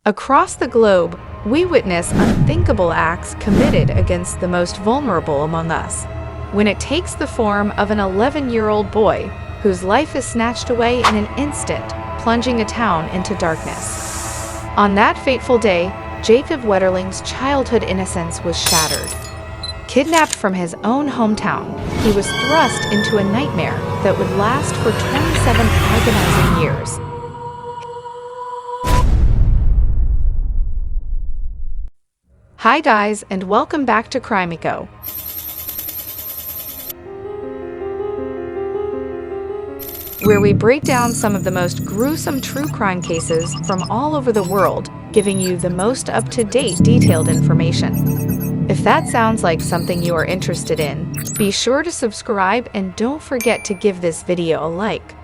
Across the globe, we witness unthinkable acts committed against the most vulnerable among us. When it takes the form of an 11-year-old boy whose life is snatched away in an instant, plunging a town into darkness. On that fateful day, Jacob Wetterling's childhood innocence was shattered. Kidnapped from his own hometown, he was thrust into a nightmare that would last for 27 agonizing years. Hi guys, and welcome back to Crimeco. Where we break down some of the most gruesome true crime cases from all over the world, giving you the most up-to-date detailed information. If that sounds like something you are interested in, be sure to subscribe and don't forget to give this video a like.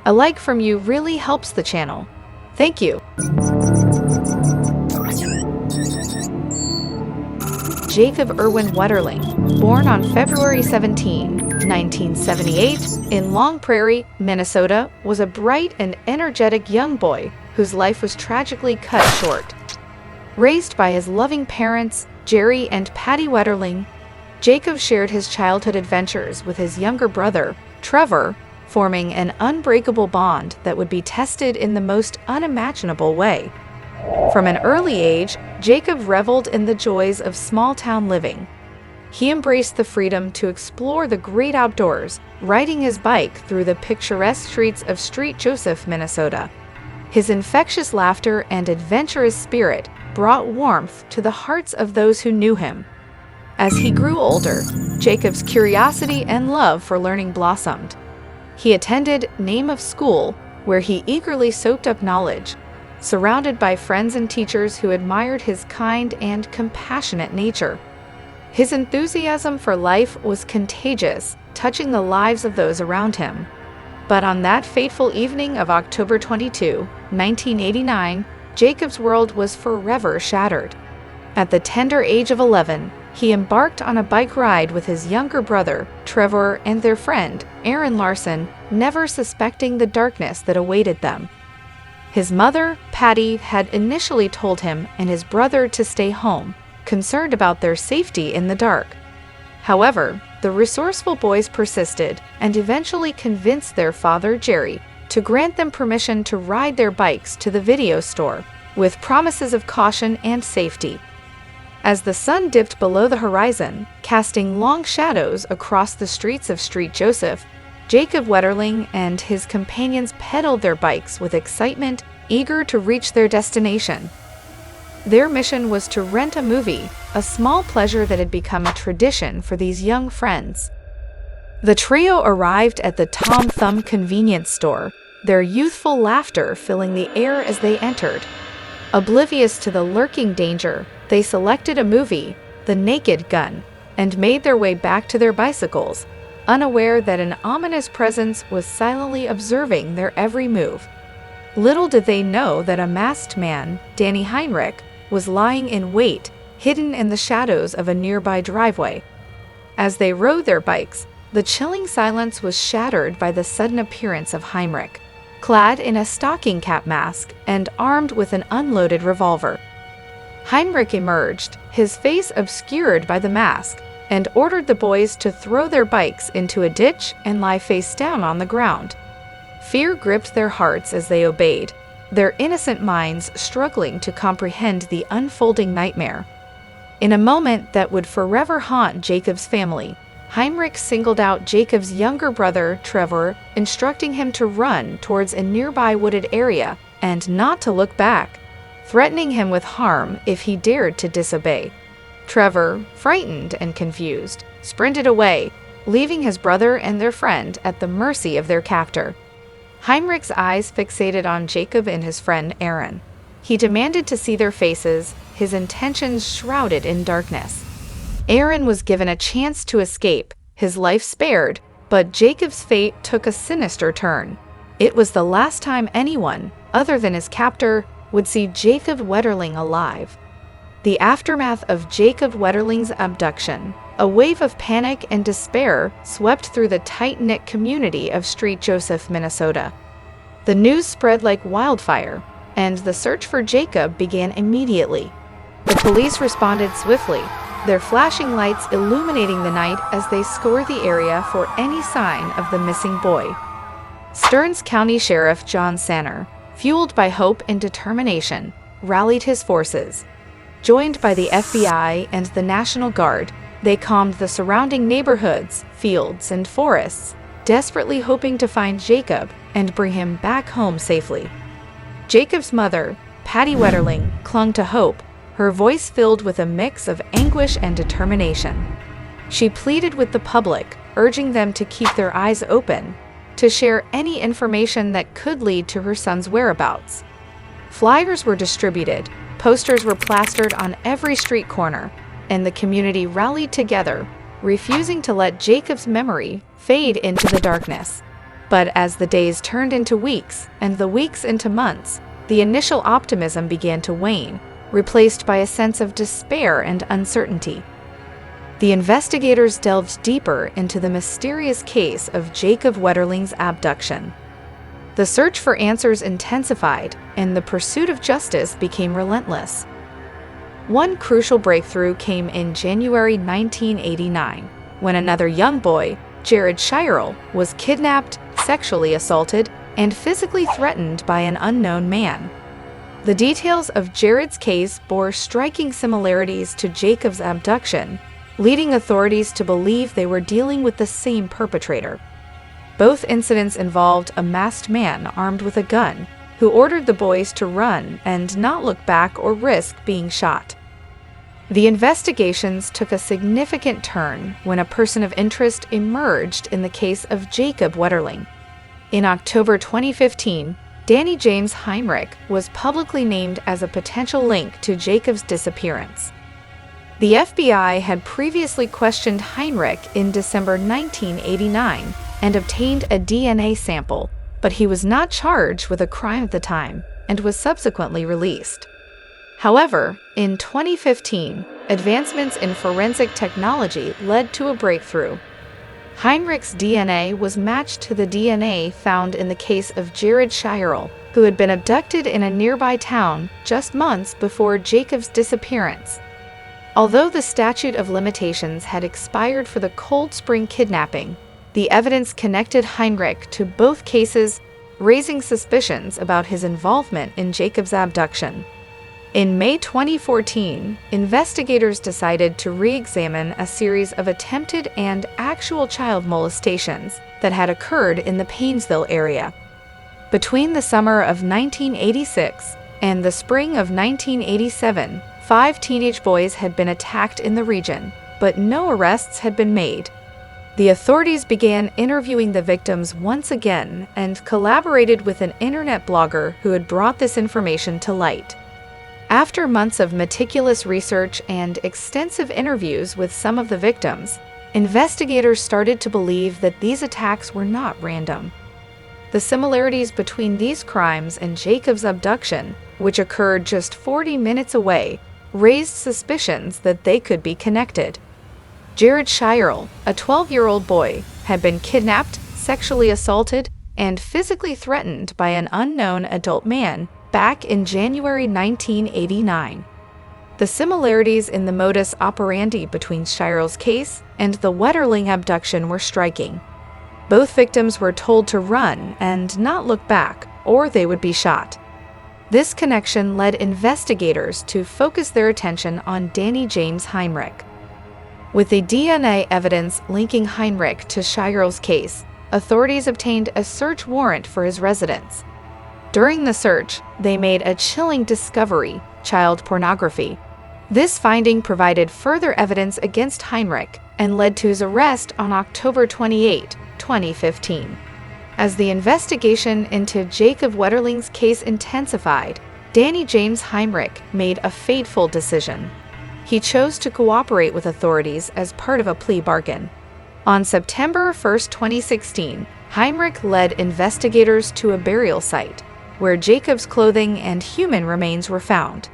A like from you really helps the channel. Thank you. Jacob Irwin Wetterling, born on February 17, 1978, in Long Prairie, Minnesota, was a bright and energetic young boy whose life was tragically cut short. Raised by his loving parents, Jerry and Patty Wetterling, Jacob shared his childhood adventures with his younger brother, Trevor, forming an unbreakable bond that would be tested in the most unimaginable way. From an early age, Jacob reveled in the joys of small-town living. He embraced the freedom to explore the great outdoors, riding his bike through the picturesque streets of St. Joseph, Minnesota. His infectious laughter and adventurous spirit brought warmth to the hearts of those who knew him. As he grew older, Jacob's curiosity and love for learning blossomed. He attended Name of School, where he eagerly soaked up knowledge, surrounded by friends and teachers who admired his kind and compassionate nature. His enthusiasm for life was contagious, touching the lives of those around him. But on that fateful evening of October 22, 1989, Jacob's world was forever shattered. At the tender age of 11, he embarked on a bike ride with his younger brother, Trevor, and their friend, Aaron Larson, never suspecting the darkness that awaited them. His mother, Patty, had initially told him and his brother to stay home, concerned about their safety in the dark. However, the resourceful boys persisted and eventually convinced their father, Jerry, to grant them permission to ride their bikes to the video store, with promises of caution and safety. As the sun dipped below the horizon, casting long shadows across the streets of St. Joseph, Jacob Wetterling and his companions pedaled their bikes with excitement, eager to reach their destination. Their mission was to rent a movie, a small pleasure that had become a tradition for these young friends. The trio arrived at the Tom Thumb convenience store, their youthful laughter filling the air as they entered. Oblivious to the lurking danger, they selected a movie, The Naked Gun, and made their way back to their bicycles, unaware that an ominous presence was silently observing their every move. Little did they know that a masked man, Danny Heinrich, was lying in wait, hidden in the shadows of a nearby driveway. As they rode their bikes, the chilling silence was shattered by the sudden appearance of Heinrich, clad in a stocking cap mask and armed with an unloaded revolver. Heinrich emerged, his face obscured by the mask, and ordered the boys to throw their bikes into a ditch and lie face down on the ground. Fear gripped their hearts as they obeyed, their innocent minds struggling to comprehend the unfolding nightmare. In a moment that would forever haunt Jacob's family, Heinrich singled out Jacob's younger brother, Trevor, instructing him to run towards a nearby wooded area and not to look back, threatening him with harm if he dared to disobey. Trevor, frightened and confused, sprinted away, leaving his brother and their friend at the mercy of their captor. Heinrich's eyes fixated on Jacob and his friend Aaron. He demanded to see their faces, his intentions shrouded in darkness. Aaron was given a chance to escape, his life spared, but Jacob's fate took a sinister turn. It was the last time anyone, other than his captor, would see Jacob Wetterling alive. The aftermath of Jacob Wetterling's abduction, a wave of panic and despair swept through the tight-knit community of St. Joseph, Minnesota. The news spread like wildfire, and the search for Jacob began immediately. The police responded swiftly, their flashing lights illuminating the night as they scoured the area for any sign of the missing boy. Stearns County Sheriff John Sanner, fueled by hope and determination, rallied his forces. Joined by the FBI and the National Guard, they combed the surrounding neighborhoods, fields, and forests, desperately hoping to find Jacob and bring him back home safely. Jacob's mother, Patty Wetterling, clung to hope, her voice filled with a mix of anguish and determination. She pleaded with the public, urging them to keep their eyes open, to share any information that could lead to her son's whereabouts. Flyers were distributed, posters were plastered on every street corner, and the community rallied together, refusing to let Jacob's memory fade into the darkness. But as the days turned into weeks and the weeks into months, the initial optimism began to wane, replaced by a sense of despair and uncertainty. The investigators delved deeper into the mysterious case of Jacob Wetterling's abduction. The search for answers intensified, and the pursuit of justice became relentless. One crucial breakthrough came in January 1989, when another young boy, Jared Shirel, was kidnapped, sexually assaulted, and physically threatened by an unknown man. The details of Jared's case bore striking similarities to Jacob's abduction, leading authorities to believe they were dealing with the same perpetrator. Both incidents involved a masked man armed with a gun, who ordered the boys to run and not look back or risk being shot. The investigations took a significant turn when a person of interest emerged in the case of Jacob Wetterling. In October 2015, Danny James Heinrich was publicly named as a potential link to Jacob's disappearance. The FBI had previously questioned Heinrich in December 1989 and obtained a DNA sample, but he was not charged with a crime at the time and was subsequently released. However, in 2015, advancements in forensic technology led to a breakthrough. Heinrich's DNA was matched to the DNA found in the case of Jared Shirel, who had been abducted in a nearby town just months before Jacob's disappearance. Although the statute of limitations had expired for the Cold Spring kidnapping, the evidence connected Heinrich to both cases, raising suspicions about his involvement in Jacob's abduction. In May 2014, investigators decided to re-examine a series of attempted and actual child molestations that had occurred in the Paynesville area. Between the summer of 1986 and the spring of 1987, 5 teenage boys had been attacked in the region, but no arrests had been made. The authorities began interviewing the victims once again and collaborated with an internet blogger who had brought this information to light. After months of meticulous research and extensive interviews with some of the victims, investigators started to believe that these attacks were not random. The similarities between these crimes and Jacob's abduction, which occurred just 40 minutes away, raised suspicions that they could be connected. Jared Shirel, a 12-year-old boy, had been kidnapped, sexually assaulted, and physically threatened by an unknown adult man back in January 1989. The similarities in the modus operandi between Shirel's case and the Wetterling abduction were striking. Both victims were told to run and not look back, or they would be shot. This connection led investigators to focus their attention on Danny James Heinrich. With the DNA evidence linking Heinrich to Shirel's case, authorities obtained a search warrant for his residence. During the search, they made a chilling discovery: child pornography. This finding provided further evidence against Heinrich and led to his arrest on October 28, 2015. As the investigation into Jacob Wetterling's case intensified, Danny James Heinrich made a fateful decision. He chose to cooperate with authorities as part of a plea bargain. On September 1, 2016, Heinrich led investigators to a burial site, where Jacob's clothing and human remains were found.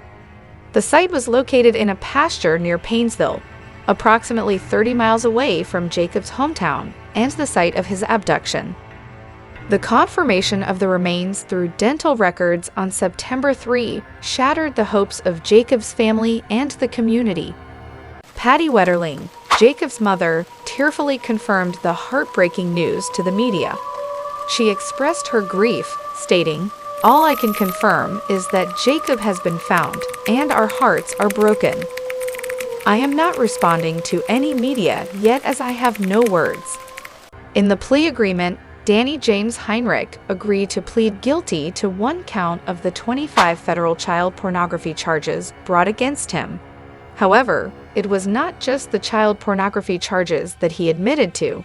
The site was located in a pasture near Paynesville, approximately 30 miles away from Jacob's hometown and the site of his abduction. The confirmation of the remains through dental records on September 3 shattered the hopes of Jacob's family and the community. Patty Wetterling, Jacob's mother, tearfully confirmed the heartbreaking news to the media. She expressed her grief, stating, "All I can confirm is that Jacob has been found, and our hearts are broken. I am not responding to any media yet as I have no words." In the plea agreement, Danny James Heinrich agreed to plead guilty to one count of the 25 federal child pornography charges brought against him. However, it was not just the child pornography charges that he admitted to.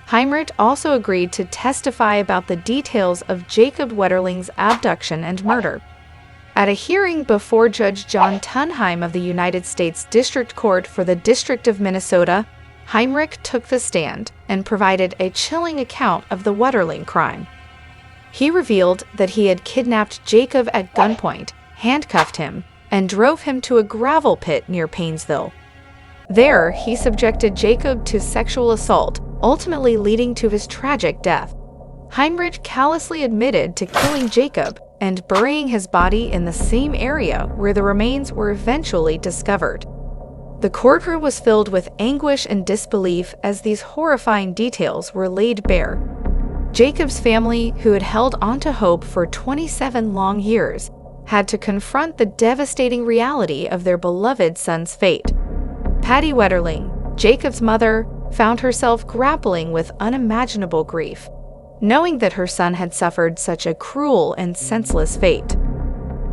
Heinrich also agreed to testify about the details of Jacob Wetterling's abduction and murder. At a hearing before Judge John Tunheim of the United States District Court for the District of Minnesota, Heinrich took the stand and provided a chilling account of the Wetterling crime. He revealed that he had kidnapped Jacob at gunpoint, handcuffed him, and drove him to a gravel pit near Paynesville. There, he subjected Jacob to sexual assault, ultimately leading to his tragic death. Heinrich callously admitted to killing Jacob and burying his body in the same area where the remains were eventually discovered. The courtroom was filled with anguish and disbelief as these horrifying details were laid bare. Jacob's family, who had held onto hope for 27 long years, had to confront the devastating reality of their beloved son's fate. Patty Wetterling, Jacob's mother, found herself grappling with unimaginable grief, knowing that her son had suffered such a cruel and senseless fate.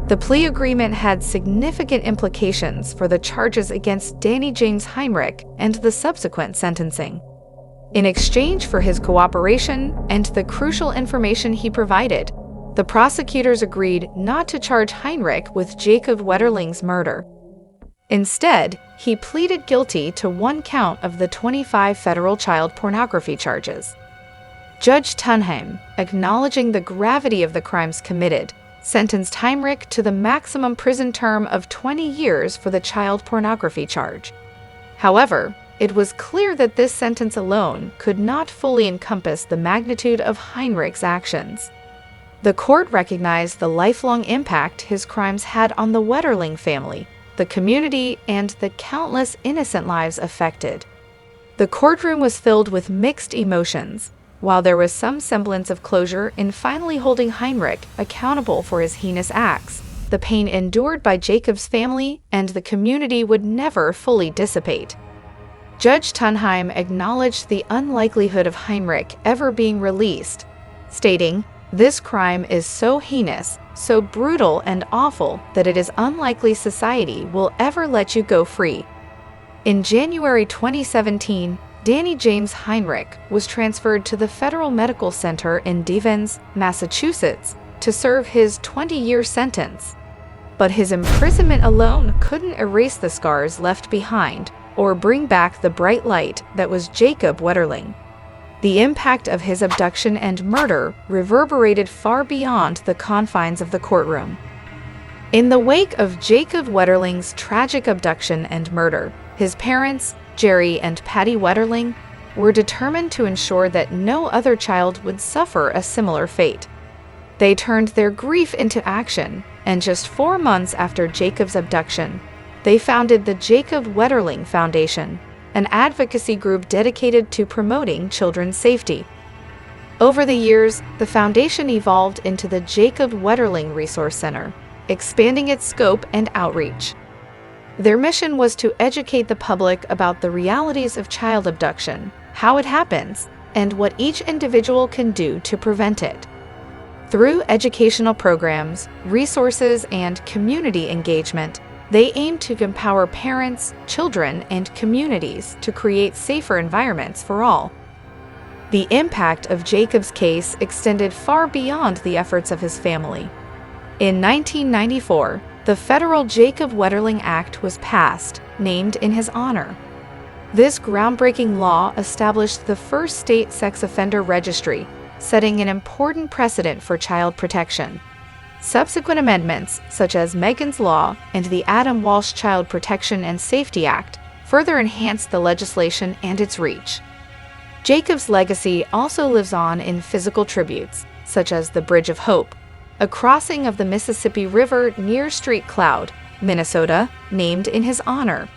The plea agreement had significant implications for the charges against Danny James Heinrich and the subsequent sentencing. In exchange for his cooperation and the crucial information he provided, the prosecutors agreed not to charge Heinrich with Jacob Wetterling's murder. Instead, he pleaded guilty to one count of the 25 federal child pornography charges. Judge Tunheim, acknowledging the gravity of the crimes committed, sentenced Heinrich to the maximum prison term of 20 years for the child pornography charge. However, it was clear that this sentence alone could not fully encompass the magnitude of Heinrich's actions. The court recognized the lifelong impact his crimes had on the Wetterling family, the community, and the countless innocent lives affected. The courtroom was filled with mixed emotions. While there was some semblance of closure in finally holding Heinrich accountable for his heinous acts, the pain endured by Jacob's family and the community would never fully dissipate. Judge Tunheim acknowledged the unlikelihood of Heinrich ever being released, stating, "This crime is so heinous, so brutal and awful that it is unlikely society will ever let you go free." In January 2017, Danny James Heinrich was transferred to the Federal Medical Center in Devens, Massachusetts, to serve his 20-year sentence. But his imprisonment alone couldn't erase the scars left behind or bring back the bright light that was Jacob Wetterling. The impact of his abduction and murder reverberated far beyond the confines of the courtroom. In the wake of Jacob Wetterling's tragic abduction and murder, his parents, Jerry and Patty Wetterling, were determined to ensure that no other child would suffer a similar fate. They turned their grief into action, and just 4 months after Jacob's abduction, they founded the Jacob Wetterling Foundation, an advocacy group dedicated to promoting children's safety. Over the years, the foundation evolved into the Jacob Wetterling Resource Center, expanding its scope and outreach. Their mission was to educate the public about the realities of child abduction, how it happens, and what each individual can do to prevent it. Through educational programs, resources, and community engagement, they aim to empower parents, children, and communities to create safer environments for all. The impact of Jacob's case extended far beyond the efforts of his family. In 1994, the federal Jacob Wetterling Act was passed, named in his honor. This groundbreaking law established the first state sex offender registry, setting an important precedent for child protection. Subsequent amendments, such as Megan's Law and the Adam Walsh Child Protection and Safety Act, further enhanced the legislation and its reach. Jacob's legacy also lives on in physical tributes, such as the Bridge of Hope, a crossing of the Mississippi River near St. Cloud, Minnesota, named in his honor.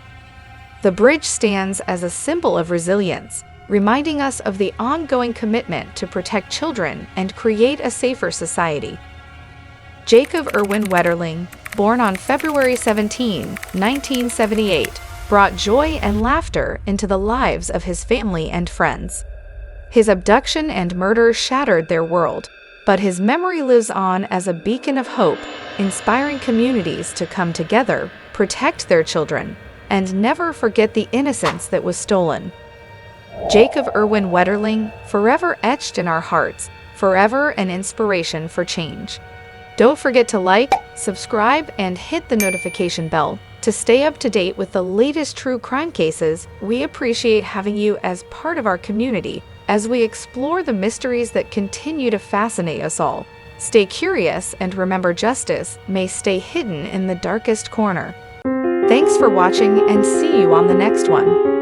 The bridge stands as a symbol of resilience, reminding us of the ongoing commitment to protect children and create a safer society. Jacob Irwin Wetterling, born on February 17, 1978, brought joy and laughter into the lives of his family and friends. His abduction and murder shattered their world, but his memory lives on as a beacon of hope, inspiring communities to come together, protect their children, and never forget the innocence that was stolen. Jacob Irwin Wetterling, forever etched in our hearts, forever an inspiration for change. Don't forget to like, subscribe, and hit the notification bell to stay up to date with the latest true crime cases. We appreciate having you as part of our community as we explore the mysteries that continue to fascinate us all. Stay curious and remember, justice may stay hidden in the darkest corner. Thanks for watching and see you on the next one.